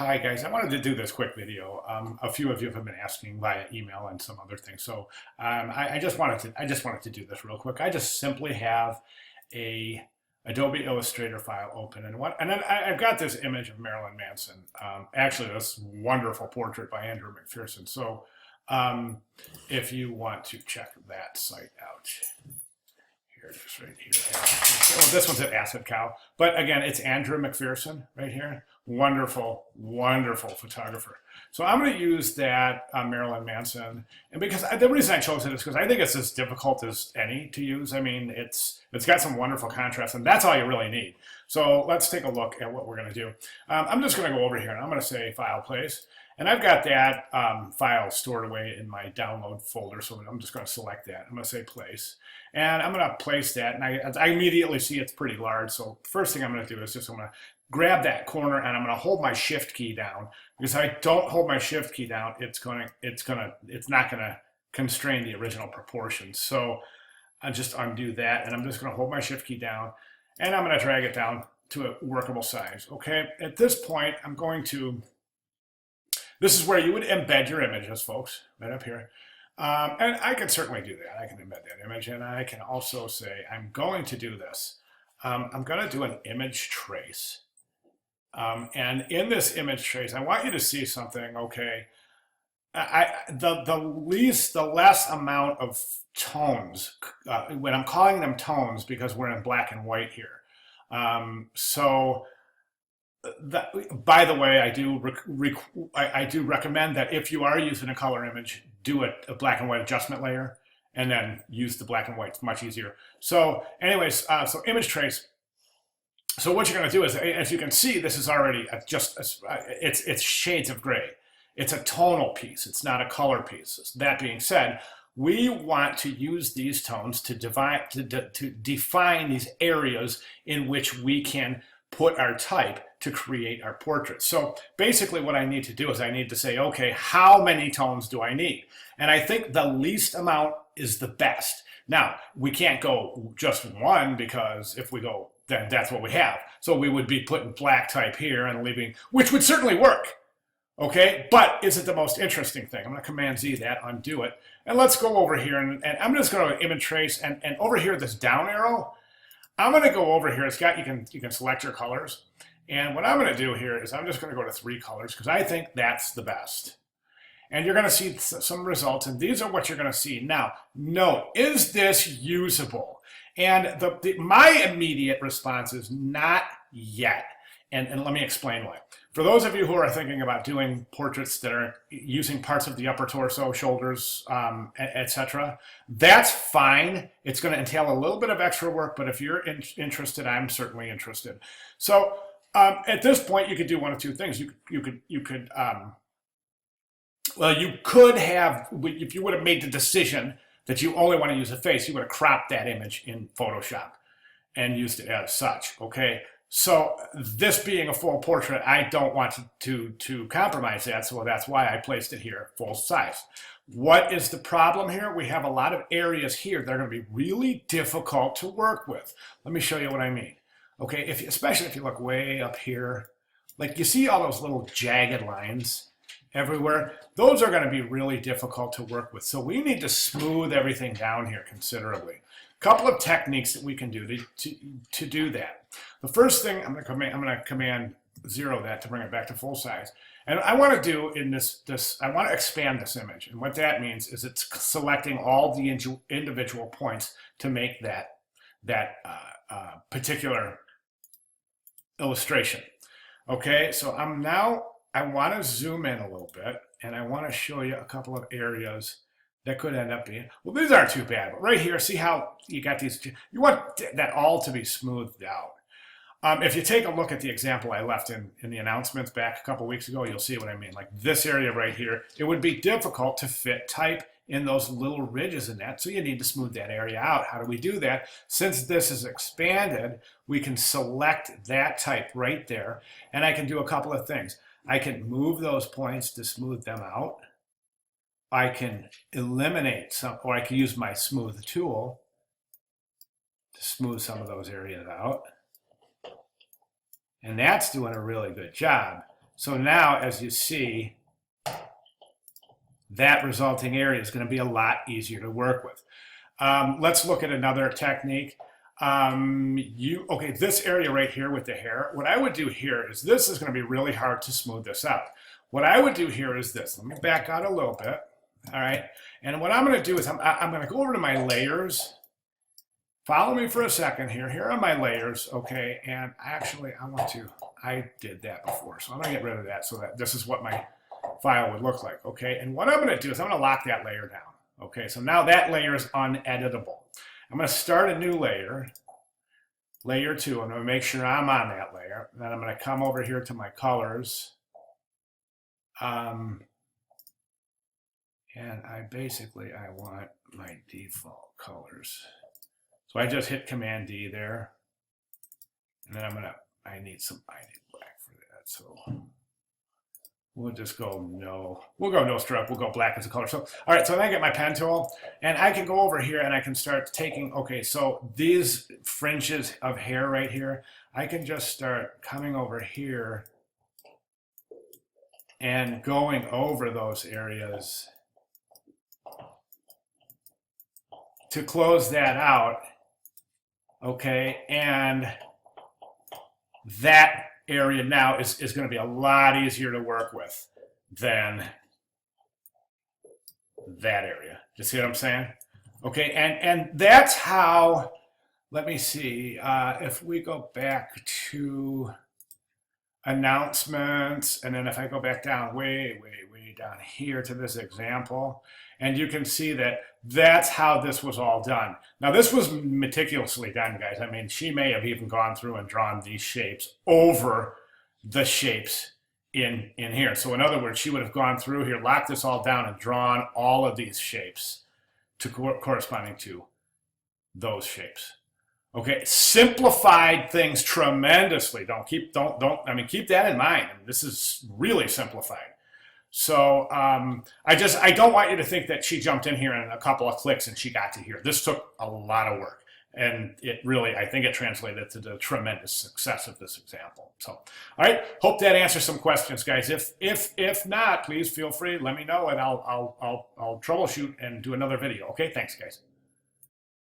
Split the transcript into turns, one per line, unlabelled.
Hi guys, I wanted to do this quick video. A few of you have been asking via email and some other things, so I just wanted to do this real quick. I just simply have a Adobe Illustrator file open, and then I've got this image of Marilyn Manson. Actually, this wonderful portrait by Andrew McPherson. So, if you want to check that site out. Here it is right here. Oh, this one's at Acid Cow. But again, it's Andrew McPherson right here. Wonderful, wonderful photographer. So I'm going to use that Marilyn Manson. And because the reason I chose it is because I think it's as difficult as any to use. I mean, it's got some wonderful contrast, and that's all you really need. So let's take a look at what we're going to do. I'm just going to go over here, and I'm going to say File, Place. And I've got that file stored away in my download folder, so I'm just going to select that. I'm going to say place, and I'm going to place that, and I immediately see it's pretty large. So first thing I'm going to do is I'm going to grab that corner, and I'm going to hold my Shift key down, because if I don't hold my Shift key down, it's not going to constrain the original proportions. So I just undo that, and I'm just going to hold my Shift key down, and I'm going to drag it down to a workable size. Okay, at this point, I'm going to. This is where you would embed your images, folks, right up here. And I can certainly do that. I can embed that image, and I can also say, I'm going to do this. I'm going to do an image trace. And in this image trace, I want you to see something, okay? The less amount of tones, when I'm calling them tones, because we're in black and white here. By the way, I do recommend that if you are using a color image, do a black and white adjustment layer, and then use the black and white. It's much easier. So, anyways, so image trace. So what you're going to do is, as you can see, this is already it's shades of gray. It's a tonal piece. It's not a color piece. That being said, we want to use these tones to define these areas in which we can put our type to create our portrait. So basically what I need to do is I need to say, okay, how many tones do I need? And I think the least amount is the best. Now, we can't go just one, because if we go, then that's what we have. So we would be putting black type here and leaving, which would certainly work. Okay, but is it the most interesting thing? I'm going to Command Z that, undo it. And let's go over here, and I'm just going to image trace, and over here, this down arrow, I'm going to go over here. It's got, you can select your colors. And what I'm going to do here is I'm just going to go to 3 colors, because I think that's the best. And you're going to see some results, and these are what you're going to see. Now, note, is this usable? And my immediate response is not yet. And let me explain why. For those of you who are thinking about doing portraits that are using parts of the upper torso, shoulders, etc., that's fine. It's going to entail a little bit of extra work, but if you're interested, I'm certainly interested. So at this point, you could do one of two things. You could have, if you would have made the decision that you only want to use a face, you would have cropped that image in Photoshop and used it as such. Okay. So this being a full portrait, I don't want to compromise that, so that's why I placed it here full size. What is the problem here? We have a lot of areas here that are going to be really difficult to work with. Let me show you what I mean. Okay, especially if you look way up here, like you see all those little jagged lines everywhere. Those are going to be really difficult to work with. So we need to smooth everything down here considerably. Couple of techniques that we can do to do that. The first thing I'm going to command 0 that to bring it back to full size. And I want to do in this I want to expand this image. And what that means is it's selecting all the individual points to make that particular illustration. Okay, so I want to zoom in a little bit, and I want to show you a couple of areas that could end up being, well, these aren't too bad, but right here, see how you got these, you want that all to be smoothed out. If you take a look at the example I left in the announcements back a couple weeks ago, you'll see what I mean. Like this area right here, it would be difficult to fit type in those little ridges in that, so you need to smooth that area out. How do we do that? Since this is expanded, we can select that type right there, and I can do a couple of things. I can move those points to smooth them out. I can eliminate some, or I can use my smooth tool to smooth some of those areas out. And that's doing a really good job. So now, as you see, that resulting area is going to be a lot easier to work with. Let's look at another technique. Okay, this area right here with the hair, what I would do here is, this is going to be really hard to smooth this out. What I would do here is this. Let me back out a little bit. All right. And what I'm going to do is I'm going to go over to my layers. Follow me for a second here. Here are my layers. Okay. And actually, I did that before. So I'm going to get rid of that so that this is what my file would look like. Okay. And what I'm going to do is I'm going to lock that layer down. Okay. So now that layer is uneditable. I'm going to start a new layer, layer 2. I'm going to make sure I'm on that layer. Then I'm going to come over here to my colors. And I want my default colors. So I just hit Command D there. And then I need black for that. So we'll just go no. We'll go no stroke. We'll go black as a color. So, all right, so then I get my pen tool. And I can go over here and I can start taking, okay, so these fringes of hair right here, I can just start coming over here and going over those areas to close that out, okay? And that area now is going to be a lot easier to work with than that area. You see what I'm saying? Okay, and that's how, let me see, if we go back to announcements, and then if I go back down way down here to this example, and you can see that that's how this was all done. Now this was meticulously done, guys. I mean, she may have even gone through and drawn these shapes over the shapes in here. So in other words, she would have gone through here, locked this all down, and drawn all of these shapes to corresponding to those shapes. Okay, simplified things tremendously. Keep that in mind. I mean, this is really simplified. So I don't want you to think that she jumped in here in a couple of clicks and she got to here. This took a lot of work, and I think it translated to the tremendous success of this example. So, all right, hope that answers some questions, guys. If not, please feel free, let me know, and I'll troubleshoot and do another video. Okay, thanks, guys.